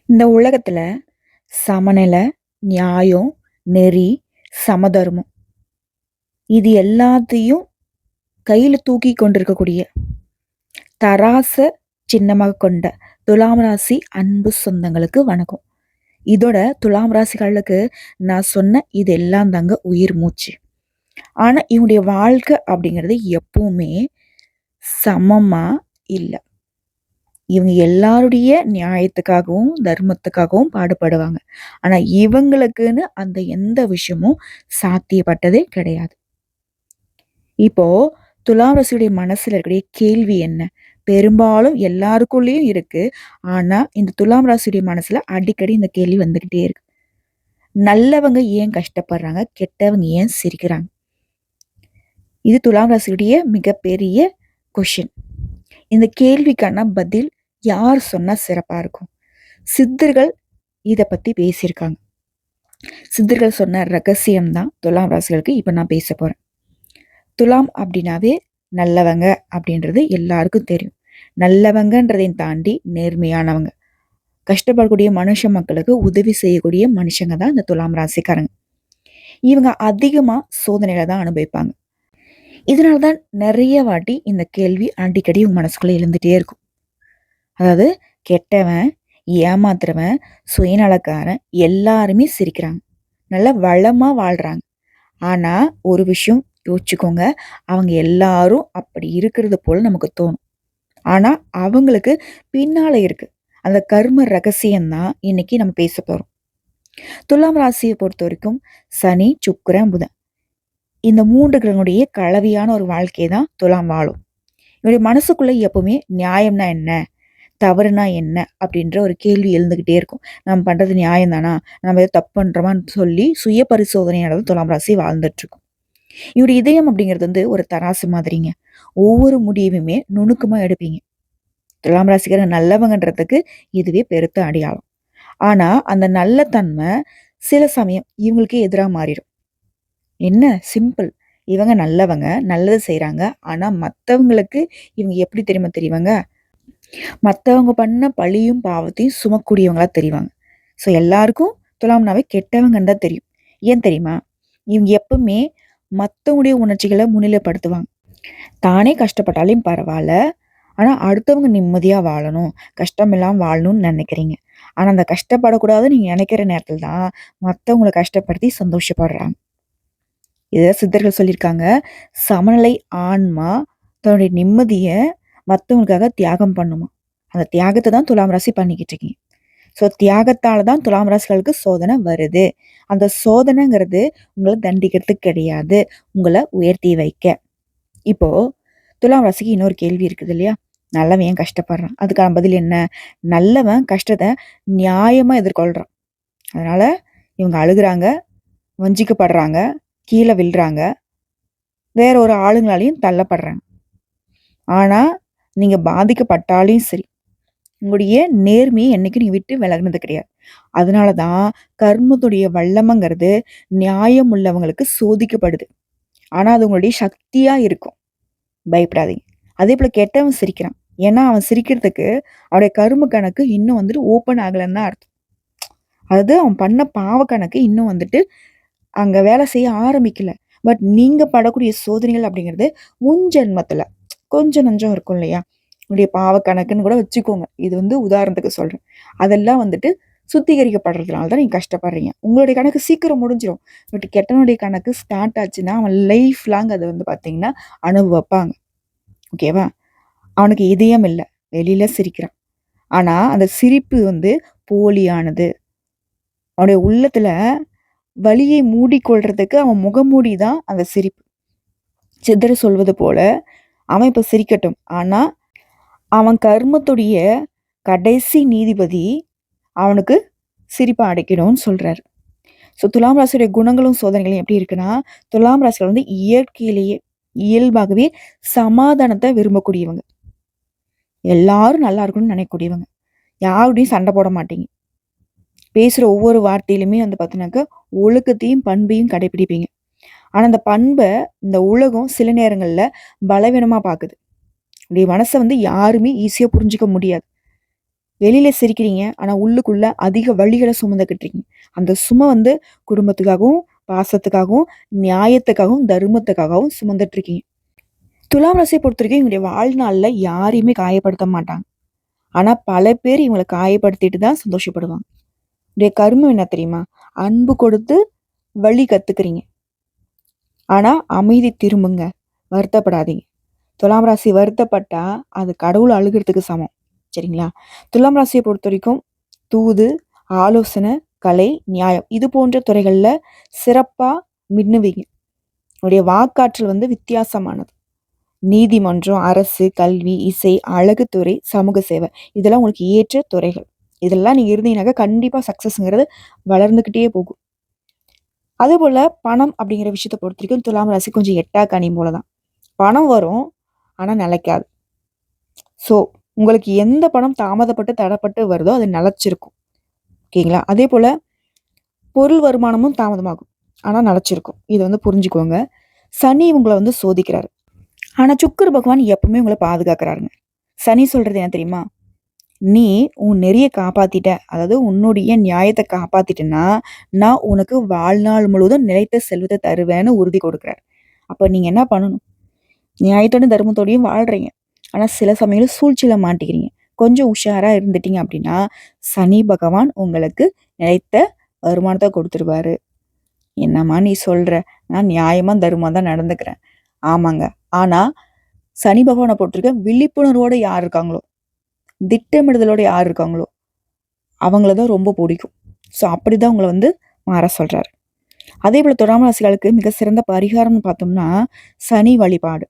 இந்த உலகத்துல சமநிலை, நியாயம், நெறி, சமதர்மம் இது எல்லாத்தையும் கையில தூக்கி கொண்டிருக்கக்கூடிய தராச சின்னமாக கொண்ட துலாம் ராசி அன்பு சொந்தங்களுக்கு வணக்கம். இதோட துலாம் ராசிகளுக்கு நான் சொன்ன இது எல்லாம் தாங்க உயிர் மூச்சு. ஆனா இவங்களுடைய வாழ்க்கை அப்படிங்கிறது எப்பவுமே சமமா இல்ல. இவங்க எல்லாருடைய நியாயத்துக்காகவும், தர்மத்துக்காகவும் பாடுபடுவாங்க. ஆனா இவங்களுக்குன்னு அந்த எந்த விஷயமும் சாத்தியப்பட்டதே கிடையாது. இப்போ துலாம் ராசியுடைய மனசுல இருக்கக்கூடிய கேள்வி என்ன? பெரும்பாலும் எல்லாருக்குள்ளயும் இருக்கு. ஆனா இந்த துலாம் ராசியுடைய மனசுல அடிக்கடி இந்த கேள்வி வந்துகிட்டே இருக்கு. நல்லவங்க ஏன் கஷ்டப்படுறாங்க? கெட்டவங்க ஏன் சிரிக்கிறாங்க? இது துலாம் ராசியுடைய மிகப்பெரிய கொஷின். இந்த கேள்விக்கான பதில் யார் சொன்னா சிறப்பா இருக்கும்? சித்தர்கள் இத பத்தி பேசியிருக்காங்க. சித்தர்கள் சொன்ன ரகசியம் தான் துலாம் ராசிகளுக்கு இப்ப நான் பேச போறேன். துலாம் அப்படின்னாவே நல்லவங்க அப்படின்றது எல்லாருக்கும் தெரியும். நல்லவங்கன்றதையும் தாண்டி நேர்மையானவங்க. கஷ்டப்படக்கூடிய மனுஷ மக்களுக்கு உதவி செய்யக்கூடிய மனுஷங்க தான் இந்த துலாம் ராசிக்காரங்க. இவங்க அதிகமா சோதனைகளை தான் அனுபவிப்பாங்க. இதனாலதான் நிறைய வாட்டி இந்த கேள்வி அடிக்கடி உங்க மனசுக்குள்ள எழுந்துட்டே இருக்கும். அதாவது கெட்டவன், ஏமாத்துறவன், சுயநலக்காரன் எல்லாருமே சிரிக்கிறாங்க. நல்லா வளமா வாழ்றாங்க. ஆனா ஒரு விஷயம் யோசிச்சுக்கோங்க, அவங்க எல்லாரும் அப்படி இருக்கிறது போல நமக்கு தோணும். ஆனா அவங்களுக்கு பின்னால இருக்கு அந்த கர்ம ரகசியம் தான் இன்னைக்கு நம்ம பேச போறோம். துலாம் ராசியை பொறுத்த வரைக்கும் சனி, சுக்கிரன், புதன் இந்த 3 கிரகங்களுடைய கலவையான ஒரு வாழ்க்கையை தான் துலாம் வாழும். இவருடைய மனசுக்குள்ள எப்பவுமே நியாயம்னா என்ன, தவறுனா என்ன அப்படின்ற ஒரு கேள்வி எழுந்துகிட்டே இருக்கும். நம்ம பண்றது நியாயம் தானா, நம்ம ஏதோ தப்பு பண்றோமான்னு சொல்லி சுய பரிசோதனையானது துலாம் ராசி வாழ்ந்துட்டு இருக்கும். இவருடைய இதயம் அப்படிங்கிறது வந்து ஒரு தராசு மாதிரிங்க. ஒவ்வொரு முடிவுமே நுணுக்கமா எடுப்பீங்க. துலாம் ராசிக்காரங்க நல்லவங்கன்றதுக்கு இதுவே பெருத்த அடையாளம். ஆனா அந்த நல்ல தன்மை சில சமயம் இவங்களுக்கே எதிரா மாறிடும். என்ன சிம்பிள். இவங்க நல்லவங்க, நல்லது செய்றாங்க. ஆனா மத்தவங்களுக்கு இவங்க எப்படி தெரியுமா தெரிவாங்க? மத்தவங்க பண்ண பழியும், பாவத்தையும் சுமக்கக்கூடியவங்களா தெரிவாங்க. ஸோ எல்லாருக்கும் துலாம்னாவே கெட்டவங்கன்னு தான் தெரியும். ஏன் தெரியுமா? இவங்க எப்பவுமே மத்தவங்களுடைய உணர்ச்சிகள முன்னிலைப்படுத்துவாங்க. தானே கஷ்டப்பட்டாலும் பரவால்ல. ஆனா அடுத்தவங்க நிம்மதியா வாழணும், கஷ்டம் இல்லாம வாழணும்னு நெனைக்கிறீங்க. ஆனா அந்த கஷ்டப்படக்கூடாதுன்னு நீங்க நெனைக்கிற நேரத்துல தான் மத்தவங்கள கஷ்டப்படுத்தி சந்தோஷப்படுறாங்க. இத சித்தர்கள் சொல்லியிருக்காங்க. சமநிலை ஆன்மா தன்னுடைய நிம்மதிய மத்தவங்களுக்காக தியாகம் பண்ணுமாம். அந்த தியாகத்த தான் துலாம் ராசி பண்ணிக்கிட்டு இருக்கீங்க. ஸோ தியாகத்தால தான் துலாம் ராசிகளுக்கு சோதனை வருது. அந்த சோதனைங்கிறது உங்கள தண்டிக்கிறதுக்கு கிடையாது. உங்கள உயர்த்தி வைக்க. இப்போ துலாம் ராசிக்கு இன்னொரு கேள்வி இருக்குது இல்லையா? நல்லவன் ஏன் கஷ்டப்படுறான்? அதுக்கான பதில் என்ன? நல்லவன் கஷ்டத்த நியாயமா எதிர்கொள்றான். அதனால இவங்க அழுகுறாங்க, வஞ்சிக்கப்படுறாங்க, கீழ விழ்றாங்க, வேற ஒரு ஆளுங்களாலயும் தள்ளப்படுறாங்க. ஆனா நீங்க பாதிக்கப்பட்டாலும் சரி, உங்களுடைய நேர்மையை என்னைக்கும் நீங்க விட்டு விலகுனது கிடையாது. அதனால தான் கர்மத்துடைய வல்லமைங்கிறது நியாயம் உள்ளவங்களுக்கு சோதிக்கப்படுது. ஆனா அது உங்களுடைய சக்தியா இருக்கும். பயப்படாதீங்க. அதேபோல கெட்டவன் சிரிக்கிறான். ஏன்னா அவன் சிரிக்கிறதுக்கு அவனுடைய கரும கணக்கு இன்னும் வந்துட்டு ஓப்பன் ஆகலன்னு தான் அர்த்தம். அதாவது அவன் பண்ண பாவ கணக்கு இன்னும் வந்துட்டு அங்க வேலை செய்ய ஆரம்பிக்கல. பட் நீங்க படக்கூடிய சோதனைகள் அப்படிங்கிறது முன் ஜென்மத்துல கொஞ்சம் நஞ்சம் இருக்கும் இல்லையா? உங்களுடைய பாவ கணக்குன்னு கூட வச்சுக்கோங்க. இது வந்து உதாரணத்துக்கு சொல்றேன். அதெல்லாம் வந்துட்டு சுத்திகரிக்கப்படுறதுனால தான் நீங்க கஷ்டப்படுறீங்க. உங்களுடைய கணக்கு சீக்கிரம் முடிஞ்சிரும். பட் கெட்டவனுடைய கணக்கு ஸ்டார்ட் ஆச்சுன்னா, அவன் லைஃப் லாங் அத வந்து பார்த்தீங்கன்னா அனுபவிப்பாங்க. ஓகேவா? அவனுக்கு இதயம் இல்ல. வெளியில சிரிக்கிறான். ஆனா அந்த சிரிப்பு வந்து போலியானது. அவனுடைய உள்ளத்துல வலியை மூடிக்கொள்றதுக்கு அவன் முகமூடி தான் அந்த சிரிப்பு. சித்தர் சொல்வது போல, அவன் இப்ப சிரிக்கட்டும். ஆனா அவன் கர்மத்துடைய கடைசி நீதிபதி அவனுக்கு சிரிப்ப அடைக்கணும்னு சொல்றாரு. ஸோ துலாம் ராசியுடைய குணங்களும் சோதனைகளும் எப்படி இருக்குன்னா, துலாம் ராசிகள் வந்து இயற்கையிலேயே இயல்பாகவே சமாதானத்த விரும்பக்கூடியவங்க. எல்லாரும் நல்லா இருக்கணும்னு நினைக்கக்கூடியவங்க. யாரோடையும் சண்டை போட மாட்டீங்க. பேசுற ஒவ்வொரு வார்த்தையிலுமே வந்து பார்த்தீங்கன்னாக்கா, ஒழுக்கத்தையும், பண்பையும் கடைப்பிடிப்பீங்க. ஆனா அந்த பண்ப இந்த உலகம் சில நேரங்கள்ல பலவீனமா பாக்குது. உங்களுடைய மனச வந்து யாருமே ஈஸியா புரிஞ்சுக்க முடியாது. வெளியில சிரிக்கிறீங்க. ஆனா உள்ளுக்குள்ள அதிக வலிகள சுமந்துக்கிட்டு அந்த சுமை வந்து குடும்பத்துக்காகவும், பாசத்துக்காகவும், நியாயத்துக்காகவும், தர்மத்துக்காகவும் சுமந்துட்டு இருக்கீங்க. துலாம் ராசிய பொறுத்தவரைக்கும் இவங்களுடைய வாழ்நாள்ல யாரையுமே காயப்படுத்த மாட்டாங்க. ஆனா பல பேர் இவங்கள காயப்படுத்திட்டு தான் சந்தோஷப்படுவாங்க. உடைய கர்மம் என்ன தெரியுமா? அன்பு கொடுத்து வழி கத்துக்கிறீங்க. ஆனா அமைதி திரும்புங்க. வருத்தப்படாதீங்க. துலாம் ராசி வருத்தப்பட்டா அது கடவுள் அழுகிறதுக்கு சமம். சரிங்களா? துலாம் ராசியை பொறுத்தவரைக்கும் தூது, ஆலோசனை, கலை, நியாயம் இது போன்ற துறைகள்ல சிறப்பா மின்னுவீங்க. உங்களுடைய வாக்காற்றல் வந்து வித்தியாசமானது. நீதிமன்றம், அரசு, கல்வி, இசை, அழகுத்துறை, சமூக சேவை இதெல்லாம் உங்களுக்கு ஏற்ற துறைகள். இதெல்லாம் நீங்க இருந்தீங்கன்னாக்கா கண்டிப்பா சக்சஸ்ங்கிறது வளர்ந்துக்கிட்டே போகும். அதேபோல பணம் அப்படிங்கிற விஷயத்த பொறுத்தவரைக்கும் துலாம் ராசி கொஞ்சம் எட்டா கனி போலதான். பணம் வரும், ஆனா நிலைக்காது. ஸோ உங்களுக்கு எந்த பணம் தாமதப்பட்டு தடப்பட்டு வருதோ அது நிலைச்சிருக்கும். ஓகேங்களா? அதே போல பொருள் வருமானமும் தாமதமாகும். ஆனா நிலைச்சிருக்கும். இதை வந்து புரிஞ்சுக்கோங்க. சனி உங்களை வந்து சோதிக்கிறாரு. ஆனா சுக்கிர பகவான் எப்பவுமே உங்களை பாதுகாக்கிறாருங்க. சனி சொல்றது என்ன தெரியுமா? நீ உன் நெறிய காப்பாத்திட்ட, அதாவது உன்னுடைய நியாயத்தை காப்பாத்திட்டேன்னா நான் உனக்கு வாழ்நாள் முழுவதும் நிலைத்த செல்வத்தை தருவேன்னு உறுதி கொடுக்குறாரு. அப்ப நீங்க என்ன பண்ணணும்? நியாயத்தோடும் தர்மத்தோடையும் வாழ்றீங்க. ஆனா சில சமயம் சூழ்ச்சியில மாட்டிக்கிறீங்க. கொஞ்சம் உஷாரா இருந்துட்டீங்க அப்படின்னா சனி பகவான் உங்களுக்கு நிலைத்த வருமானத்தை கொடுத்துருவாரு. என்னம்மா நீ சொல்ற? நான் நியாயமா தர்மமா தான் நடந்துக்கிறேன். ஆமாங்க. ஆனா சனி பகவானை பொறுத்திருக்க விழிப்புணர்வோட யார் இருக்காங்களோ, திட்டமிடுதலோட யார் இருக்காங்களோ அவங்களதான் ரொம்ப பிடிக்கும். ஸோ அப்படிதான் உங்களை வந்து மாற சொல்றாரு. அதே போல துலாம் ராசிகளுக்கு மிக சிறந்த பரிகாரம்னு பார்த்தோம்னா சனி வழிபாடு.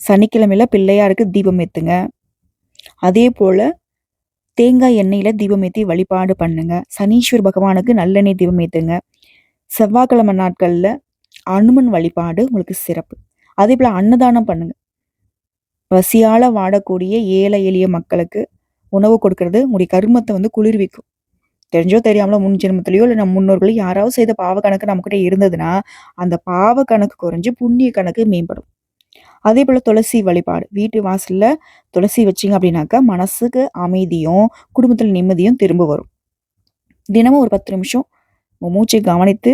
சனிக்கிழமையில பிள்ளையாருக்கு தீபம் ஏத்துங்க. அதே போல தேங்காய் எண்ணெயில தீபம் ஏற்றி வழிபாடு பண்ணுங்க. சனீஸ்வர் பகவானுக்கு நல்லெண்ணெய் தீபம் ஏத்துங்க. செவ்வாய்க்கிழமை நாட்கள்ல அனுமன் வழிபாடு உங்களுக்கு சிறப்பு. அதே போல அன்னதானம் பண்ணுங்க. பசியால வாடக்கூடிய ஏழை எளிய மக்களுக்கு உணவு கொடுக்கறது உங்களுடைய கருமத்தை வந்து குளிர்விக்கும். தெரிஞ்சோ தெரியாமலோ முன் ஜென்மத்திலயோ இல்லை நம்ம முன்னோர்களோ யாராவது செய்த பாவ கணக்கு நம்மகிட்ட இருந்ததுன்னா அந்த பாவ கணக்கு குறைஞ்சு புண்ணிய கணக்கு மேம்படும். அதே போல துளசி வழிபாடு. வீட்டு வாசல்ல துளசி வச்சிங்க அப்படின்னாக்கா மனசுக்கு அமைதியும் குடும்பத்தில் நிம்மதியும் திரும்ப வரும். தினமும் ஒரு 10 நிமிஷம் மூச்சை கவனித்து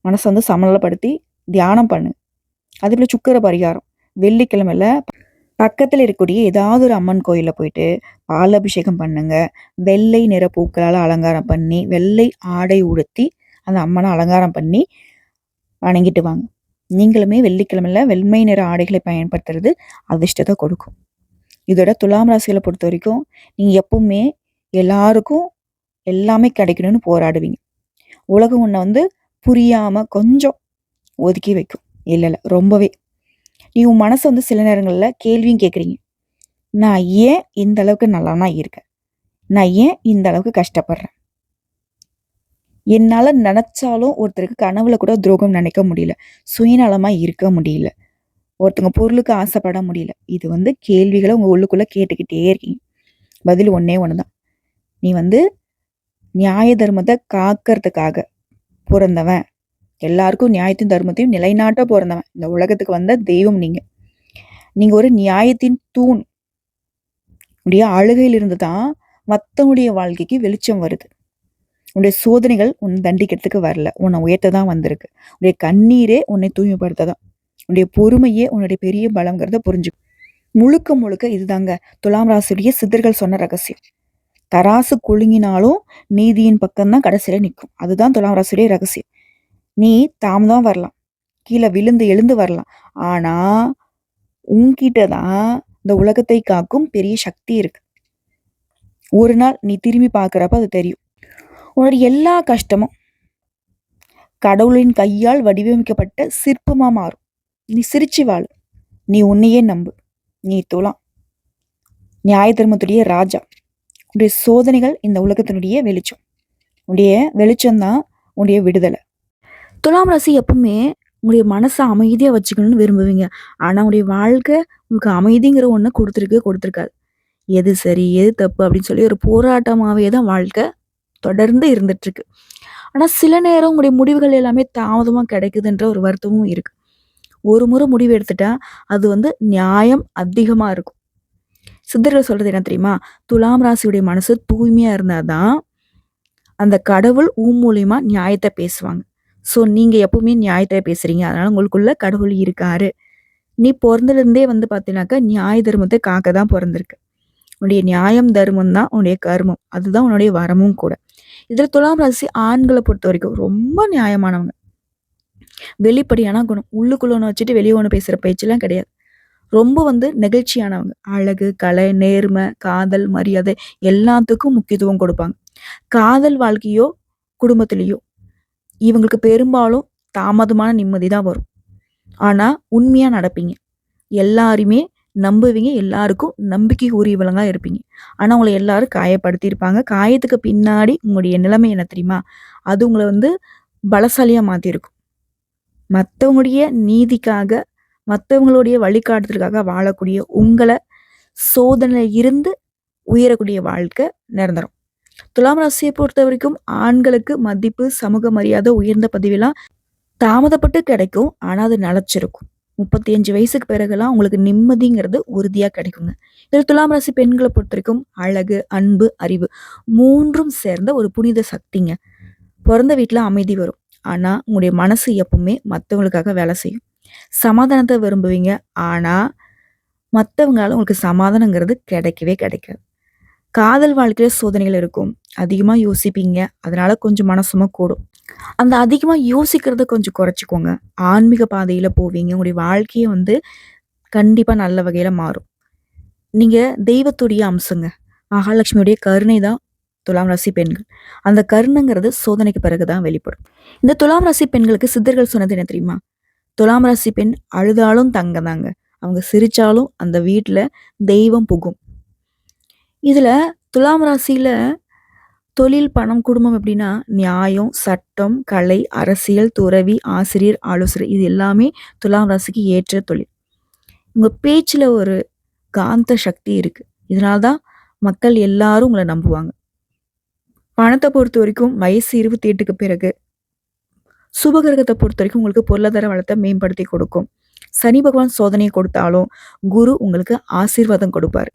மனசை வந்து சமநிலைப்படுத்தி தியானம் பண்ணு. அதே போல சுக்கிர பரிகாரம். வெள்ளிக்கிழமையில பக்கத்துல இருக்கக்கூடிய ஏதாவது ஒரு அம்மன் கோயில்ல போயிட்டு பால் அபிஷேகம் பண்ணுங்க. வெள்ளை நிற பூக்களால் அலங்காரம் பண்ணி வெள்ளை ஆடை உடுத்தி அந்த அம்மனை அலங்காரம் பண்ணி வணங்கிட்டு வாங்க. நீங்களுமே வெள்ளிக்கிழமையில வெண்மை நிற ஆடைகளை பயன்படுத்துறது அதிர்ஷ்டத்தை கொடுக்கும். இதோட துலாம் ராசிகளை பொறுத்த வரைக்கும் நீங்க எப்பவுமே எல்லாருக்கும் எல்லாமே கிடைக்கணும்னு போராடுவீங்க. உலகம் உன்னை வந்து புரியாம கொஞ்சம் ஒதுக்கி வைக்கும். இல்ல ரொம்பவே. நீ உன் மனசை வந்து சில நேரங்கள்ல கேள்வியும் கேட்குறீங்க. நான் ஏன் இந்த அளவுக்கு நல்லவனா இருக்கேன்? நான் ஏன் இந்த அளவுக்கு கஷ்டப்படுறேன்? என்னால நினைச்சாலும் ஒருத்தருக்கு கனவுல கூட துரோகம் நினைக்க முடியல. சுயநலமா இருக்க முடியல. ஒருத்தவங்க பொருளுக்கு ஆசைப்பட முடியல. இது வந்து கேள்விகளை உங்க உள்ளுக்குள்ள கேட்டுக்கிட்டே இருக்கீங்க. பதில் ஒண்ணே ஒண்ணுதான். நீ வந்து நியாய தர்மத்தை காக்கிறதுக்காக பிறந்தவன். எல்லாருக்கும் நியாயத்தையும் தர்மத்தையும் நிலைநாட்ட பிறந்தவன். இந்த உலகத்துக்கு வந்த தெய்வம் நீங்க. நீங்க ஒரு நியாயத்தின் தூண். உடைய அழுகையிலிருந்து தான் மத்தவங்களுடைய வாழ்க்கைக்கு வெளிச்சம் வருது. உன்னுடைய சோதனைகள் உன்னை தண்டிக்கிறதுக்கு வரல. உன்னை உயர்த்த தான் வந்திருக்கு. உன்னுடைய கண்ணீரே உன்னை தூய்மைப்படுத்ததான். உன்னுடைய பொறுமையே உன்னுடைய பெரிய பலங்கிறத புரிஞ்சு. முழுக்க முழுக்க இதுதாங்க துலாம் ராசியுடைய சித்தர்கள் சொன்ன ரகசியம். தராசு குலுங்கினாலும் நீதியின் பக்கம்தான் கடைசியில நிற்கும். அதுதான் துலாம் ராசியுடைய ரகசியம். நீ தாமதம் வரலாம், கீழே விழுந்து எழுந்து வரலாம். ஆனா உன்கிட்ட தான் இந்த உலகத்தை காக்கும் பெரிய சக்தி இருக்கு. ஒரு நாள் நீ திரும்பி பார்க்குறப்ப அது தெரியும். உன்னுடைய எல்லா கஷ்டமும் கடவுளின் கையால் வடிவமைக்கப்பட்ட சிற்பமா மாறும். நீ சிரிச்சு வாழு. நீ உன்னையே நம்பு. நீ துலாம் நியாய தர்மத்துடைய ராஜா. உன்னுடைய சோதனைகள் இந்த உலகத்தினுடைய வெளிச்சம். உன்னுடைய வெளிச்சம்தான் உன்னுடைய விடுதலை. துலாம் ராசி எப்பவுமே உங்களுடைய மனசை அமைதியாக வச்சுக்கணும்னு விரும்புவீங்க. ஆனால் உங்களுடைய வாழ்க்கை உங்களுக்கு அமைதிங்கிற ஒன்று கொடுத்துருக்காது. எது சரி எது தப்பு அப்படின்னு சொல்லி ஒரு போராட்டமாகவே தான் வாழ்க்கை தொடர்ந்து இருந்துட்டுருக்கு. ஆனால் சில நேரம் உங்களுடைய முடிவுகள் எல்லாமே தாமதமாக கிடைக்குதுன்ற ஒரு வருத்தமும் இருக்குது. ஒரு முறை முடிவு எடுத்துட்டா அது வந்து நியாயம் அதிகமாக இருக்கும். சித்தர்கள் சொல்றது என்ன தெரியுமா? துலாம் ராசியுடைய மனசு தூய்மையா இருந்தாதான் அந்த கடவுள் மூலியமா நியாயத்த பேசுவாங்க. ஸோ நீங்க எப்பவுமே நியாயத்த பேசுறீங்க. அதனால உங்களுக்குள்ள கடவுள் இருக்காரு. நீ பொறந்ததுலேருந்தே வந்து பார்த்தீங்கன்னாக்கா, நியாய தர்மத்த காக்க தான் பொறந்திருக்க. உன்னுடைய நியாயம், தர்மம் தான் உன்னுடைய கர்மம். அதுதான் உன்னுடைய வரமும் கூட. இதுல துலாம் ராசி ஆண்கள பொறுத்தவரைக்கும் ரொம்ப நியாயமானவங்க. வெளிப்படையான குணம். உள்ளுக்குள்ள ஒண்ணு வச்சுட்டு வெளிய ஒண்ணு பேசுற பேச்செல்லாம் கிடையாது. ரொம்ப வந்து நெகிழ்ச்சியானவங்க. அழகு, கலை, நேர்மை, காதல், மரியாதை எல்லாத்துக்கும் முக்கியத்துவம் கொடுப்பாங்க. காதல் வாழ்க்கையோ, குடும்பத்திலயோ இவங்களுக்கு பெரும்பாலும் தாமதமான நிம்மதி தான் வரும். ஆனா, உண்மையா நடப்பீங்க. எல்லாரையுமே நம்புவீங்க. எல்லாருக்கும் நம்பிக்கை உரியவங்களா இருப்பீங்க. ஆனா, உங்கள எல்லாரும் காயப்படுத்தியிருப்பாங்க. காயத்துக்கு பின்னாடி உங்களுடைய நிலைமை என்ன தெரியுமா? அது உங்கள வந்து பலசாலியா மாத்தியிருக்கும். மத்தவங்களுடைய நீதிக்காக, மத்தவங்களுடைய வழிகாட்டுதலுக்காக வாழக்கூடிய உங்கள சோதனையில இருந்து உயரக்கூடிய வாழ்க்கை நிரந்தரம். துலாம் ராசியை பொறுத்தவரைக்கும் ஆண்களுக்கு மதிப்பு, சமூக மரியாதை, உயர்ந்த பதவிலாம் தாமதப்பட்டு கிடைக்கும். ஆனா, அது நிலைச்சிருக்கும். 35 வயசுக்கு பிறகுலாம் உங்களுக்கு நிம்மதிங்கிறது உறுதியா கிடைக்குங்க. இதுல துலாம் ராசி பெண்கள பொறுத்தவரைக்கும் அழகு, அன்பு, அறிவு 3ம் சேர்ந்த ஒரு புனித சக்திங்க. பொறந்த வீட்ல அமைதி வரும். ஆனா, உங்களுடைய மனசு எப்பவுமே மத்தவங்களுக்காக வேலை செய்யும். சமாதானத்த விரும்புவீங்க. ஆனா, மத்தவங்களால உங்களுக்கு சமாதானங்கிறது கிடைக்கவே கிடைக்காது. காதல் வாழ்க்கையில சோதனைகள் இருக்கும். அதிகமா யோசிப்பீங்க. அதனால கொஞ்சம் மனசும கூடும். அந்த அதிகமா யோசிக்கிறத கொஞ்சம் குறைச்சுக்கோங்க. ஆன்மீக பாதையில போவீங்க. உங்களுடைய வாழ்க்கையே வந்து கண்டிப்பா நல்ல வகையில மாறும். நீங்க தெய்வத்துடைய அம்சங்க. மகாலட்சுமியுடைய கருணை தான் துலாம் ராசி பெண்கள். அந்த கருணைங்கிறது சோதனைக்கு பிறகு தான் வெளிப்படும். இந்த துலாம் ராசி பெண்களுக்கு சித்தர்கள் சொன்னது என்ன தெரியுமா? துலாம் ராசி பெண் அழுதாலும் தங்கம் தாங்க. அவங்க சிரிச்சாலும் அந்த வீட்ல தெய்வம் புகும். இதுல துலாம் ராசியில தொழில், பணம், குடும்பம் எப்படின்னா, நியாயம், சட்டம், கலை, அரசியல், துறவி, ஆசிரியர், ஆலோசகர் இது எல்லாமே துலாம் ராசிக்கு ஏற்ற தொழில். உங்க பேச்சுல ஒரு காந்த சக்தி இருக்கு. இதனால தான் மக்கள் எல்லாரும் உங்கள நம்புவாங்க. பணத்த பொறுத்தவரைக்கும் வயசு 28க்கு பிறகு, சுபகிரகத்த பொறுத்தவரைக்கும் உங்களுக்கு பொருளாதார வளத்த மேம்படுத்தி கொடுக்கும். சனி பகவான் சோதனைய கொடுத்தாலும், குரு உங்களுக்கு ஆசீர்வாதம் கொடுப்பாரு.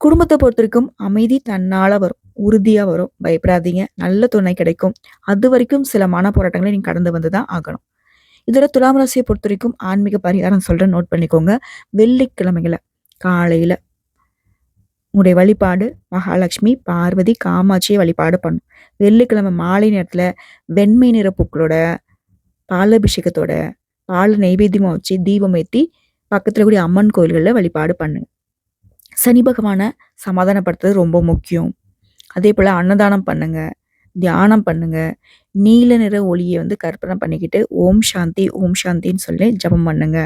குடும்பத்த பொறுத்தவரைக்கும் அமைதி தன்னால வரும். உறுதியா வரும். பயப்படாதீங்க. நல்ல துணை கிடைக்கும். அதுவரைக்கும் சில மனப்போராட்டங்கள நீங்க கடந்து வந்து தான் ஆகணும். இதோட துலாம் ராசிய பொறுத்தவரைக்கும் ஆன்மீக பரிகாரம் சொல்றேன் நோட் பண்ணிக்கோங்க. வெள்ளிக்கிழமைகள்ல காலையில உங்களுடைய வழிபாடு மகாலட்சுமி, பார்வதி, காமாட்சியை வழிபாடு பண்ணும். வெள்ளிக்கிழமை மாலை நேரத்துல வெண்மை நிற பூக்களோட, பாலாபிஷேகத்தோட, பால் நெய்வேத்தியமா வச்சு தீபம் ஏத்தி பக்கத்துல கூடிய அம்மன் கோயில்கள்ல வழிபாடு பண்ணுங்க. சனி பகவான சமாதானப்படுத்துறது ரொம்ப முக்கியம். அதே போல அன்னதானம் பண்ணுங்க. தியானம் பண்ணுங்க. நீல நிற ஒளிய வந்து கற்பனை பண்ணிக்கிட்டு ஓம் சாந்தி, ஓம் சாந்தின்னு சொல்லி ஜெபம் பண்ணுங்க.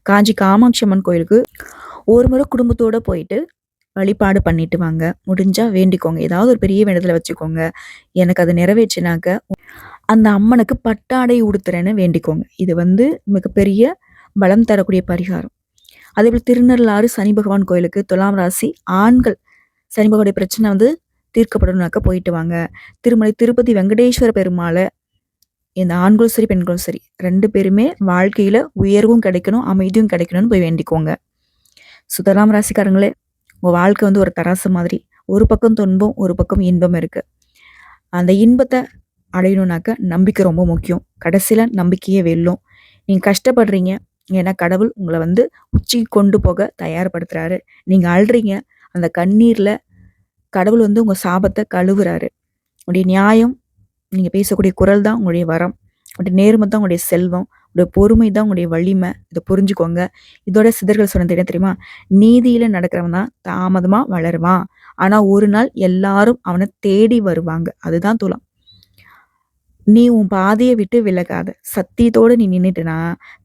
காஞ்சி காமாட்சி அம்மன் கோயிலுக்கு ஒரு முறை குடும்பத்தோட போயிட்டு வழிபாடு பண்ணிட்டு வாங்க. முடிஞ்சா வேண்டிக்கோங்க. ஏதாவது ஒரு பெரிய வேண்டுதல வச்சுக்கோங்க. எனக்கு அது நிறைவேறுச்சுனாக்க அந்த அம்மனுக்கு பட்டாடை உடுத்துறேன்னு வேண்டிக்கோங்க. இது வந்து மிகப்பெரிய பலம் தரக்கூடிய பரிகாரம். அதேபோல திருநள்ளாறு சனி பகவான் கோயிலுக்கு துலாம் ராசி ஆண்கள் சனி பகவானுடைய பிரச்சனை வந்து தீர்க்கப்படணும்னாக்க போயிட்டு வாங்க. திருமலை திருப்பதி வெங்கடேஸ்வர பெருமாள இந்த ஆண்களும் சரி, பெண்களும் சரி 2 பேருமே வாழ்க்கையில உயர்வும் கிடைக்கணும், அமைதியும் கிடைக்கணும்னு போய் வேண்டிக்கோங்க. துலாம் ராசிக்காரங்களே, உங்க வாழ்க்கை வந்து ஒரு தராசு மாதிரி. ஒரு பக்கம் துன்பம், ஒரு பக்கம் இன்பம் இருக்கு. அந்த இன்பத்த அடையணும்னாக்க நம்பிக்கை ரொம்ப முக்கியம். கடைசியில நம்பிக்கையே வெல்லும். நீங்க கஷ்டப்படுறீங்க. ஏன்னா கடவுள் உங்கள வந்து உச்சிக்கு கொண்டு போக தயார்படுத்துறாரு. நீங்க அழுறீங்க. அந்த கண்ணீர்ல கடவுள் வந்து உங்க சாபத்த கழுவுறாரு. உங்களுடைய நியாயம், நீங்க பேசக்கூடிய குரல் தான் உங்களுடைய வரம். உங்களுடைய நேர்மை தான் உங்களுடைய செல்வம். உங்களுடைய பொறுமை தான் உங்களுடைய வலிமை. இத புரிஞ்சுக்கோங்க. இதோட சித்தர்கள் சொன்னது என்ன தெரியுமா? நீதியில நடக்கிறவன் தான் தாமதமா வளருவான். ஆனா ஒரு நாள் எல்லாரும் அவன தேடி வருவாங்க. அதுதான் துலாம். நீ உன் பாதைய விட்டு விலகாத. சத்தியத்தோட நீ நின்னுட்டனா,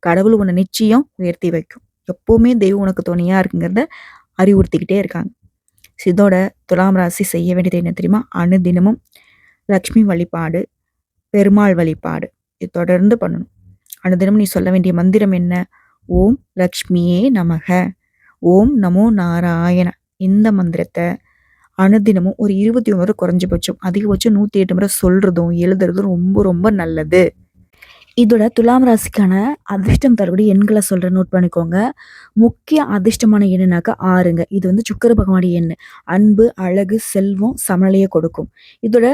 கடவுள் உன்ன நிச்சயம் உயர்த்தி வைக்கும். எப்பவுமே தெய்வம் உனக்கு துணையா இருக்குங்கிறத அறிவுறுத்திக்கிட்டே இருக்காங்க. இதோட துலாம் ராசி செய்ய வேண்டியது என்ன தெரியுமா? அனுதினமும் லக்ஷ்மி வழிபாடு, பெருமாள் வழிபாடு இது தொடர்ந்து பண்ணணும். அனுதினமும் நீ சொல்ல வேண்டிய மந்திரம் என்ன? ஓம் லக்ஷ்மியே நமக. ஓம் நமோ நாராயண. இந்த மந்திரத்த அனுதினமும் ஒரு 21 முறை குறைஞ்சபட்சம், அதிகபட்சம் 108 முறை சொல்றதும், எழுதுறதும் ரொம்ப ரொம்ப நல்லது. இதோட துலாம் ராசிக்கான அதிர்ஷ்டம் தரக்கூடிய எண்களை சொல்கிறேன், நோட் பண்ணிக்கோங்க. முக்கிய அதிர்ஷ்டமான எண்ணுனாக்கா 6ங்க. இது வந்து சுக்கிர பகவானுடைய எண். அன்பு, அழகு, செல்வம், சமநிலையை கொடுக்கும். இதோட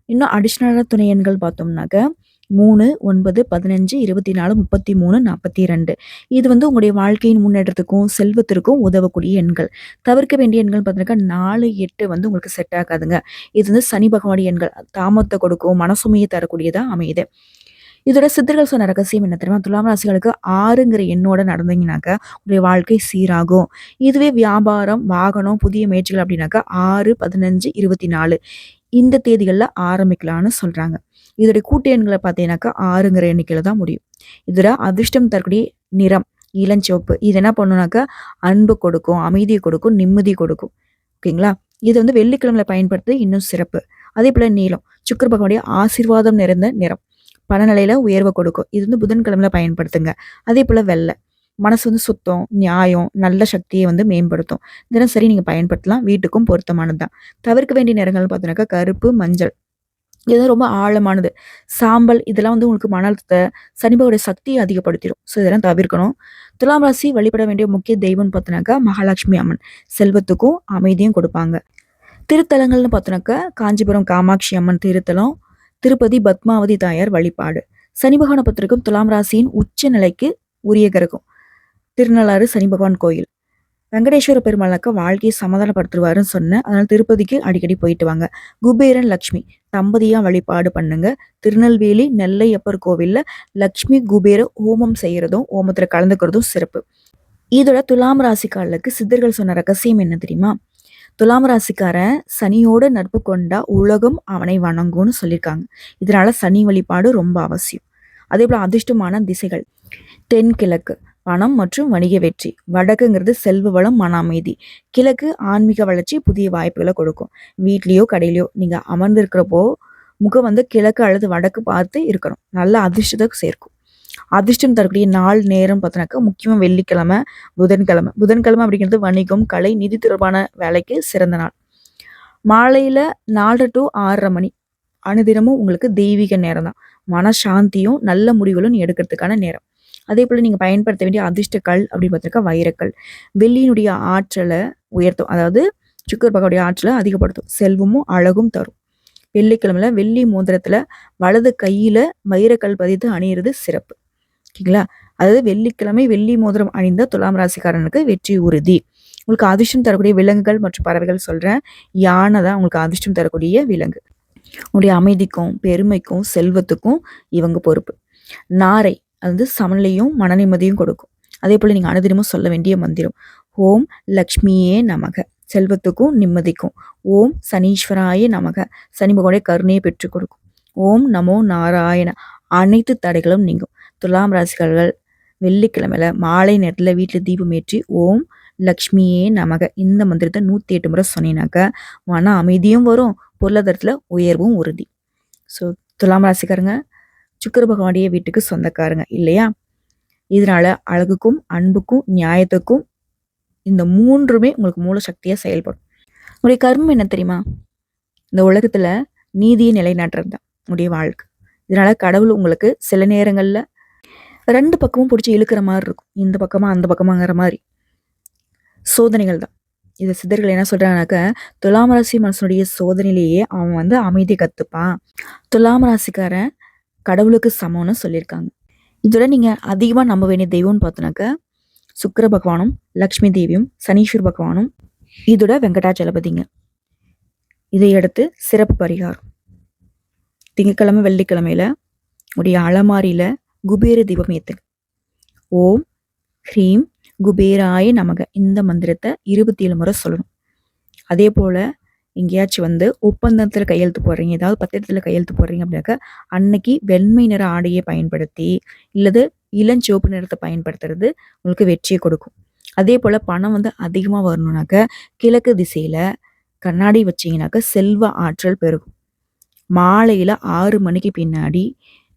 இன்னும் அடிஷ்னலான துணை எண்கள் பார்த்தோம்னாக்க 3, 9, 15, 24, 33, 42. இது வந்து உங்களுடைய வாழ்க்கையின் முன்னேற்றத்துக்கும் செல்வத்திற்கும் உதவக்கூடிய எண்கள். தவிர்க்க வேண்டிய எண்கள் பார்த்தீங்கன்னாக்கா 4, 8 வந்து உங்களுக்கு செட் ஆகாதுங்க. இது வந்து சனி பகவானுடைய எண்கள். தாமத்தை கொடுக்கும், மனசுமையை தரக்கூடியதாக அமையுது. இதோட சித்தர்கள் சொன்ன ரகசியம் என்ன தெரியுமா? துலாம் ராசிகளுக்கு 6ங்கிற எண்ணோட நடந்தீங்கன்னாக்க உங்களுடைய வாழ்க்கை சீராகும். இதுவே வியாபாரம், வாகனம், புதிய முயற்சிகள் அப்படின்னாக்கா 6, 15, 24 இந்த தேதிகளில் ஆரம்பிக்கலாம்னு சொல்றாங்க. இதோடைய கூட்டு எண்களை பார்த்தீங்கன்னாக்கா 6ங்கிற எண்ணிக்கையில தான் முடியும். இதோட அதிர்ஷ்டம் தரக்கூடிய நிறம் இளஞ்சிவப்பு. இது என்ன பண்ணுனாக்கா அன்பு கொடுக்கும், அமைதியை கொடுக்கும், நிம்மதி கொடுக்கும். ஓகேங்களா? இது வந்து வெள்ளிக்கிழமையில பயன்படுத்துறது இன்னும் சிறப்பு. அதே போல நீலம் சுக்கிர பகவானுடைய ஆசீர்வாதம் நிறைந்த நிறம். பணநிலையில உயர்வை கொடுக்கும். இது வந்து புதன்கிழமையில பயன்படுத்துங்க. அதே போல வெள்ளை மனசு வந்து சுத்தம், நியாயம், நல்ல சக்தியை வந்து மேம்படுத்தும். தினசரி நீங்க பயன்படுத்தலாம். வீட்டுக்கும் பொருத்தமானது தான். தவிர்க்க வேண்டிய நிறங்கள் பார்த்தீங்கன்னாக்கா கருப்பு, மஞ்சள். இது ரொம்ப ஆழமானது. சாம்பல் இதெல்லாம் வந்து உங்களுக்கு மன அழுத்தத்தை, சனிபகோடைய சக்தியை அதிகப்படுத்திடும். ஸோ இதெல்லாம் தவிர்க்கணும். துலாம் ராசி வழிபட வேண்டிய முக்கிய தெய்வம்னு பார்த்தோன்னாக்கா மகாலட்சுமி அம்மன். செல்வத்துக்கும் அமைதியும் கொடுப்பாங்க. திருத்தலங்கள்னு பார்த்தோன்னாக்கா காஞ்சிபுரம் காமாட்சி அம்மன் திருத்தலம், திருப்பதி பத்மாவதி தாயார் வழிபாடு. சனி பகவானை பொறுத்தவரைக்கும் துலாம் ராசியின் உச்ச நிலைக்கு உரிய கிரகம். திருநள்ளாறு சனி பகவான் கோயில். வெங்கடேஸ்வர பெருமாளுக்கு வாழ்க்கையை சமாதானப்படுத்துவாருன்னு சொன்னேன். அதனால திருப்பதிக்கு அடிக்கடி போயிட்டு வாங்க. குபேரன் லக்ஷ்மி தம்பதியா வழிபாடு பண்ணுங்க. திருநெல்வேலி நெல்லையப்பர் கோவில்ல லக்ஷ்மி குபேர ஹோமம் செய்யறதும் ஹோமத்துல கலந்துக்கிறதும் சிறப்பு. இதோட துலாம் ராசிக்காரர்களுக்கு சித்தர்கள் சொன்ன ரகசியம் என்ன தெரியுமா? துலாம் ராசிக்காரன் சனியோட நட்பு கொண்டா உலகம் அவனை வணங்கும்னு சொல்லியிருக்காங்க. இதனால சனி வழிபாடு ரொம்ப அவசியம். அதே போல அதிர்ஷ்டமான திசைகள் தென்கிழக்கு பணம் மற்றும் வணிக வெற்றி. வடக்குங்கிறது செல்வ வளம், மன அமைதி. கிழக்கு ஆன்மீக வளர்ச்சி, புதிய வாய்ப்புகளை கொடுக்கும். வீட்லேயோ கடையிலையோ நீங்க அமர்ந்திருக்கிறப்போ முகம் வந்து கிழக்கு அல்லது வடக்கு பார்த்து இருக்கணும். நல்ல அதிர்ஷ்டத்தை சேர்க்கும். அதிர்ஷ்டம் தரக்கூடிய நாள் நேரம் பார்த்தோன்னாக்கா முக்கியமாக வெள்ளிக்கிழமை, புதன்கிழமை. புதன்கிழமை அப்படிங்கிறது வணிகம், கலை, நிதி தொடர்பான வேலைக்கு சிறந்த நாள். மாலையில் 4 to 6:30 மணி அனுதினமும் உங்களுக்கு தெய்வீக நேரம் தான். மனசாந்தியும் நல்ல முடிவுகளும் எடுக்கிறதுக்கான நேரம். அதே போல் நீங்கள் பயன்படுத்த வேண்டிய அதிர்ஷ்ட கல் அப்படின்னு பார்த்துருக்கா வைரக்கல். வெள்ளியினுடைய ஆற்றலை உயர்த்தும். அதாவது சுக்கர் பகவானுடைய ஆற்றலை அதிகப்படுத்தும். செல்வமும் அழகும் தரும். வெள்ளிக்கிழமையில வெள்ளி மோதிரத்தில் வலது கையில் வைரக்கல் பதித்து அணியிறது சிறப்பு. ஓகேங்களா? அதாவது வெள்ளிக்கிழமை வெள்ளி மோதிரம் அணிந்த துலாம் ராசிக்காரனுக்கு வெற்றி உறுதி. உங்களுக்கு அதிர்ஷ்டம் தரக்கூடிய விலங்குகள் மற்றும் பறவைகள் சொல்கிறேன். யானை தான் உங்களுக்கு அதிர்ஷ்டம் தரக்கூடிய விலங்கு. உங்களுடைய அமைதிக்கும் பெருமைக்கும் செல்வத்துக்கும் இவங்க பொறுப்பு. நாரை அது வந்து சமநிலையும் மன நிம்மதியும் கொடுக்கும். அதே போல் நீங்கள் அனுதினமும் சொல்ல வேண்டிய மந்திரம் ஓம் லக்ஷ்மியே நமக. செல்வத்துக்கும் நிம்மதிக்கும். ஓம் சனீஸ்வராய நமக. சனி பகவானுடைய கருணையை பெற்றுக் கொடுக்கும். ஓம் நமோ நாராயண. அனைத்து தடைகளும் நீங்கும். துலாம் ராசிக்காரர்கள் வெள்ளிக்கிழமையில மாலை நேரத்தில் வீட்டில் தீபம் ஏற்றி ஓம் லக்ஷ்மியே நமக இந்த மந்திரத்தை 108 முறை சொன்னீங்கன்னாக்க மன அமைதியும் வரும், பொருளாதாரத்தில் உயர்வும் உறுதி. ஸோ துலாம் ராசிக்காரங்க சுக்கிர பகவானுடைய வீட்டுக்கு சொந்தக்காரங்க இல்லையா? இதனால அழகுக்கும் அன்புக்கும் நியாயத்துக்கும் இந்த 3மே உங்களுக்கு மூல சக்தியாக செயல்படும். உங்களுடைய கர்மம் என்ன தெரியுமா? இந்த உலகத்தில் நீதியை நிலைநாட்டுறது தான் உங்களுடைய வாழ்க்கை. இதனால கடவுள் உங்களுக்கு சில நேரங்களில் 2 பக்கமும் பிடிச்சி இழுக்கிற மாதிரி இருக்கும். இந்த பக்கமா அந்த பக்கமாங்கிற மாதிரி சோதனைகள் தான். இது சித்தர்கள் என்ன சொல்றாங்கனாக்க துலாம் ராசி மனுஷனுடைய சோதனையிலேயே அவன் வந்து அமைதி கத்துப்பான். துலாம் ராசிக்காரன் கடவுளுக்கு சமம்னு சொல்லியிருக்காங்க. இதோட நீங்க அதிகமா நம்ப வேண்டிய தெய்வம்னு பார்த்தோன்னாக்க சுக்கிர பகவானும் லக்ஷ்மி தேவியும் சனீஸ்வர் பகவானும் இதோட வெங்கடாச்சலபதிங்க. இதை அடுத்து சிறப்பு பரிகாரம் திங்கட்கிழமை வெள்ளிக்கிழமையில உடைய அலமாரியில குபேர தீபம் ஏத்துங்க. ஓம் ஹ்ரீம் குபேராய நமக இந்த மந்திரத்தை 27 முறை சொல்லணும். அதே போல எங்கேயாச்சும் வந்து ஒப்பந்தத்தில் கையெழுத்து போடுறீங்க, ஏதாவது பத்திரத்தில் கையெழுத்து போடுறீங்க அப்படின்னாக்க அன்னைக்கு வெண்மை நிற ஆடையை பயன்படுத்தி இல்லது இளஞ்சிவப்பு நிறத்தை பயன்படுத்துறது உங்களுக்கு வெற்றியை கொடுக்கும். அதே போல் பணம் வந்து அதிகமாக வரணுனாக்க கிழக்கு திசையில் கண்ணாடி வச்சிங்கனாக்க செல்வ ஆற்றல் பெருகும். மாலையில் 6 மணிக்கு பின்னாடி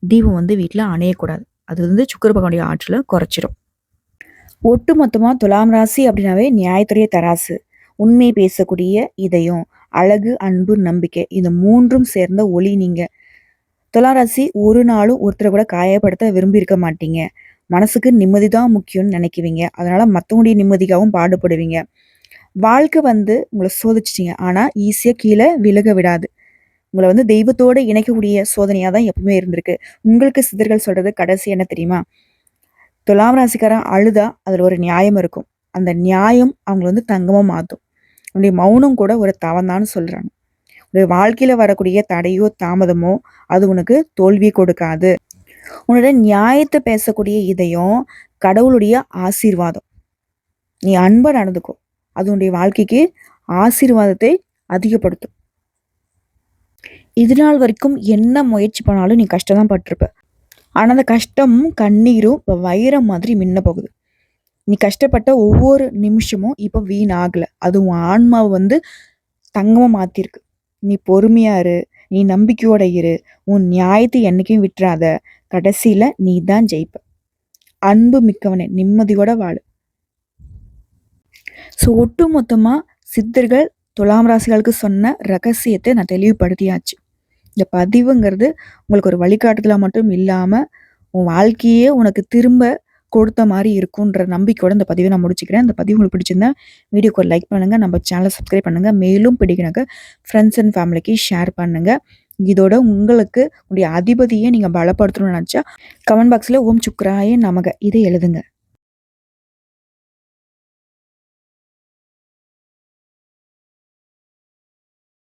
தீபம் வந்து வீட்டில் அணையக்கூடாது. அது வந்து சுக்கிர பகவானுடைய ஆற்றலை குறைச்சிடும். ஒட்டு மொத்தமாக துலாம் ராசி அப்படின்னாவே நியாயத்துடைய தராசு, உண்மை பேசக்கூடிய இதயம், அழகு, அன்பு, நம்பிக்கை இந்த 3ம் சேர்ந்த ஒளி. நீங்க துலாம் ராசி ஒரு நாளும் ஒருத்தரை கூட காயப்படுத்த விரும்பி இருக்க மாட்டீங்க. மனசுக்கு நிம்மதி தான் முக்கியம்னு நினைக்குவீங்க. அதனால மத்தவங்களுடைய நிம்மதிக்காகவும் பாடுபடுவீங்க. வாழ்க்கை உங்கள சோதிச்சுட்டீங்க. ஆனா ஈஸியா கீழ விலக விடாது. உங்கள தெய்வத்தோட இணைக்கக்கூடிய சோதனையா தான் எப்பவுமே இருந்திருக்கு. உங்களுக்கு சித்தர்கள் சொல்றது கடைசி என்ன தெரியுமா? துலாம் ராசிக்காரன் அழுதா அதுல ஒரு நியாயம் இருக்கும். அந்த நியாயம் அவங்கள தங்கமா மாத்தும். உன்னுடைய மௌனம் கூட ஒரு தவம்தான்னு சொல்றாங்க. உன்னுடைய வாழ்க்கையில வரக்கூடிய தடையோ, தாமதமோ அது உனக்கு தோல்வி கொடுக்காது. உன்னோட நியாயத்தை பேசக்கூடிய இதயம் கடவுளுடைய ஆசீர்வாதம். நீ அன்பா நடந்துக்கோ. அது உன்னுடைய வாழ்க்கைக்கு ஆசீர்வாதத்தை அதிகப்படுத்தும். இது நாள் வரைக்கும் என்ன முயற்சி பண்ணாலும் நீ கஷ்டம் தான் பட்டிருப்ப. ஆனா அந்த கஷ்டமும் கண்ணீரும் இப்ப வைரம் மாதிரி மின்ன போகுது. நீ கஷ்டப்பட்ட ஒவ்வொரு நிமிஷமும் இப்ப வீணாகல. அது உன் ஆன்மாவை தங்கமா மாத்திருக்கு. நீ பொறுமையா இரு. நீ நம்பிக்கையோட இரு. உன் நியாயத்தை என்னைக்கும் விட்டுறாத. கடைசியில நீ தான் ஜெயிப்ப. அன்பு மிக்கவனே, நிம்மதியோட வாழு. ஸோ ஒட்டு மொத்தமா சித்தர்கள் துலாம் ராசிகளுக்கு சொன்ன ரகசியத்தை நான் தெளிவுபடுத்தியாச்சு. இந்த பதிவுங்கிறது உங்களுக்கு ஒரு வழிகாட்டுதலா மட்டும் இல்லாம, உன் வாழ்க்கையே உனக்கு திரும்ப கொடுத்த மாரி இருக்குன்ற நம்பிக்கையோட இந்த பதிவை நான் முடிச்சுக்கிறேன். இந்த பதிவு உங்களுக்கு பிடிச்சிருந்தா வீடியோக்கு ஒரு லைக் பண்ணுங்க. நம்ம சேனலை சப்ஸ்கிரைப் பண்ணுங்க. மேலும் பிடிக்கணுங்க ஃப்ரெண்ட்ஸ் அண்ட் ஃபேமிலிக்கு ஷேர் பண்ணுங்க. இதோட உங்களுக்கு உங்களுடைய அதிபதியை நீங்க பலப்படுத்தணும்னு நினைச்சா கமெண்ட் பாக்ஸ்ல ஓம் சுக்ராய நமக இதை எழுதுங்க.